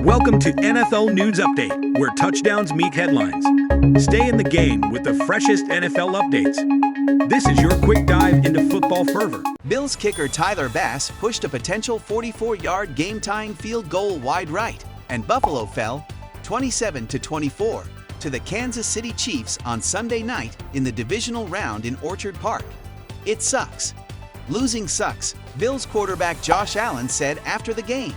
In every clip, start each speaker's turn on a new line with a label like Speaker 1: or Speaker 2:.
Speaker 1: Welcome to NFL News Update, where touchdowns meet headlines. Stay in the game with the freshest NFL updates. This is your quick dive into football fervor.
Speaker 2: Bills kicker Tyler Bass pushed a potential 44-yard game-tying field goal wide right, and Buffalo fell 27-24 to the Kansas City Chiefs on Sunday night in the divisional round in Orchard Park. It sucks. Losing sucks, Bills quarterback Josh Allen said after the game.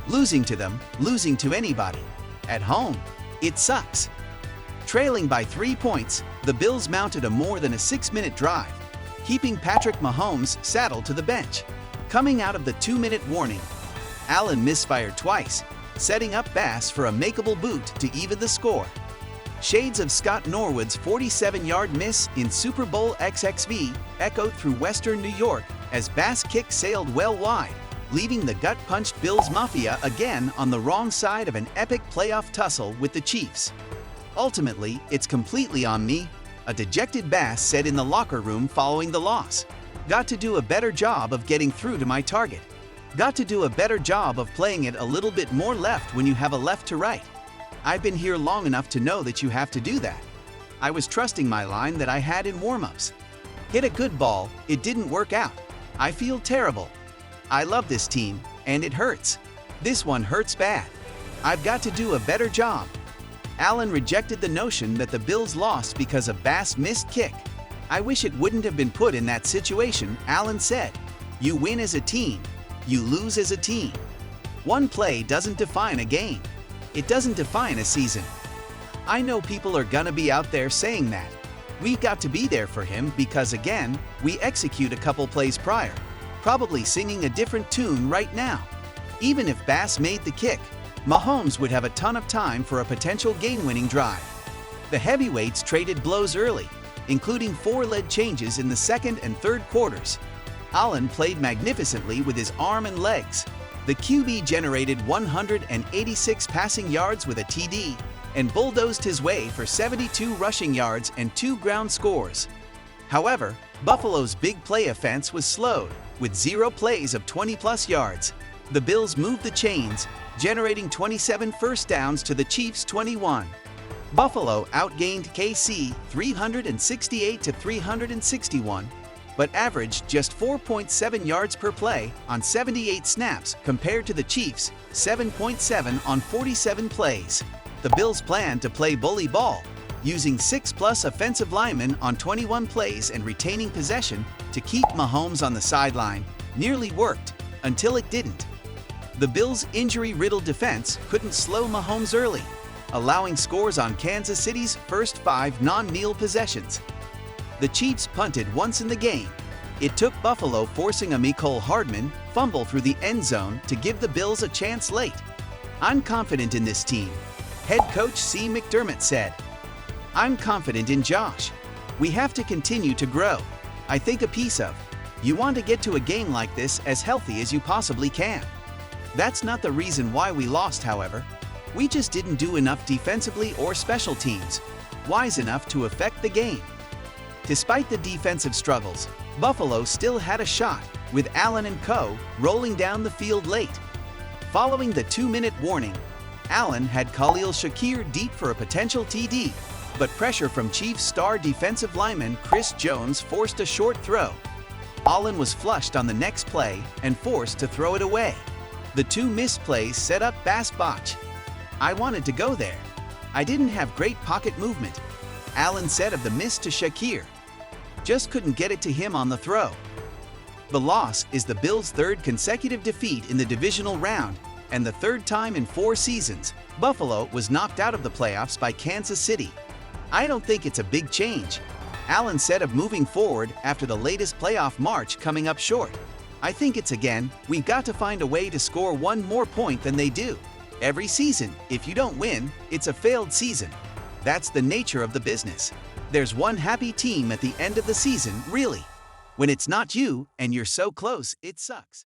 Speaker 2: Losing to them, losing to anybody. At home, it sucks. Trailing by 3 points, the Bills mounted a more than a 6-minute drive, keeping Patrick Mahomes saddled to the bench. Coming out of the 2-minute warning, Allen misfired twice, setting up Bass for a makeable boot to even the score. Shades of Scott Norwood's 47-yard miss in Super Bowl XXV echoed through western New York as Bass' kick sailed well wide, leaving the gut-punched Bills Mafia again on the wrong side of an epic playoff tussle with the Chiefs. Ultimately, it's completely on me, a dejected Bass said in the locker room following the loss. Got to do a better job of getting through to my target. Got to do a better job of playing it a little bit more left when you have a left to right. I've been here long enough to know that you have to do that. I was trusting my line that I had in warm-ups. Hit a good ball, it didn't work out. I feel terrible. I love this team, and it hurts. This one hurts bad. I've got to do a better job. Allen rejected the notion that the Bills lost because a Bass missed kick. I wish it wouldn't have been put in that situation, Allen said. You win as a team. You lose as a team. One play doesn't define a game. It doesn't define a season. I know people are gonna be out there saying that. We've got to be there for him because, again, we execute a couple plays prior, probably singing a different tune right now. Even if Bass made the kick, Mahomes would have a ton of time for a potential game-winning drive. The heavyweights traded blows early, including 4 lead changes in the second and third quarters. Allen played magnificently with his arm and legs. The QB generated 186 passing yards with a TD and bulldozed his way for 72 rushing yards and 2 ground scores. However, Buffalo's big play offense was slowed, with 0 plays of 20-plus yards. The Bills moved the chains, generating 27 first downs to the Chiefs' 21. Buffalo outgained KC 368-361, but averaged just 4.7 yards per play on 78 snaps compared to the Chiefs' 7.7 on 47 plays. The Bills planned to play bully ball, using 6+ offensive linemen on 21 plays and retaining possession to keep Mahomes on the sideline. Nearly worked, until it didn't. The Bills' injury-riddled defense couldn't slow Mahomes early, allowing scores on Kansas City's first 5 non-kneel possessions. The Chiefs punted once in the game. It took Buffalo forcing a Mecole Hardman fumble through the end zone to give the Bills a chance late. I'm confident in this team, head coach C. McDermott said. I'm confident in Josh. We have to continue to grow. I think a piece of, you want to get to a game like this as healthy as you possibly can. That's not the reason why we lost, however. We just didn't do enough defensively or special teams, wise enough to affect the game. Despite the defensive struggles, Buffalo still had a shot, with Allen and co. rolling down the field late. Following the 2-minute warning, Allen had Khalil Shakir deep for a potential TD, but pressure from Chiefs star defensive lineman Chris Jones forced a short throw. Allen was flushed on the next play and forced to throw it away. The 2 missed plays set up Bass botch. I wanted to go there. I didn't have great pocket movement, Allen said of the miss to Shakir. Just couldn't get it to him on the throw. The loss is the Bills' 3rd consecutive defeat in the divisional round and the 3rd time in 4 seasons Buffalo was knocked out of the playoffs by Kansas City. I don't think it's a big change, Allen said of moving forward after the latest playoff march coming up short. I think it's again, we've got to find a way to score 1 more point than they do. Every season, if you don't win, it's a failed season. That's the nature of the business. There's one happy team at the end of the season, really. When it's not you and you're so close, it sucks.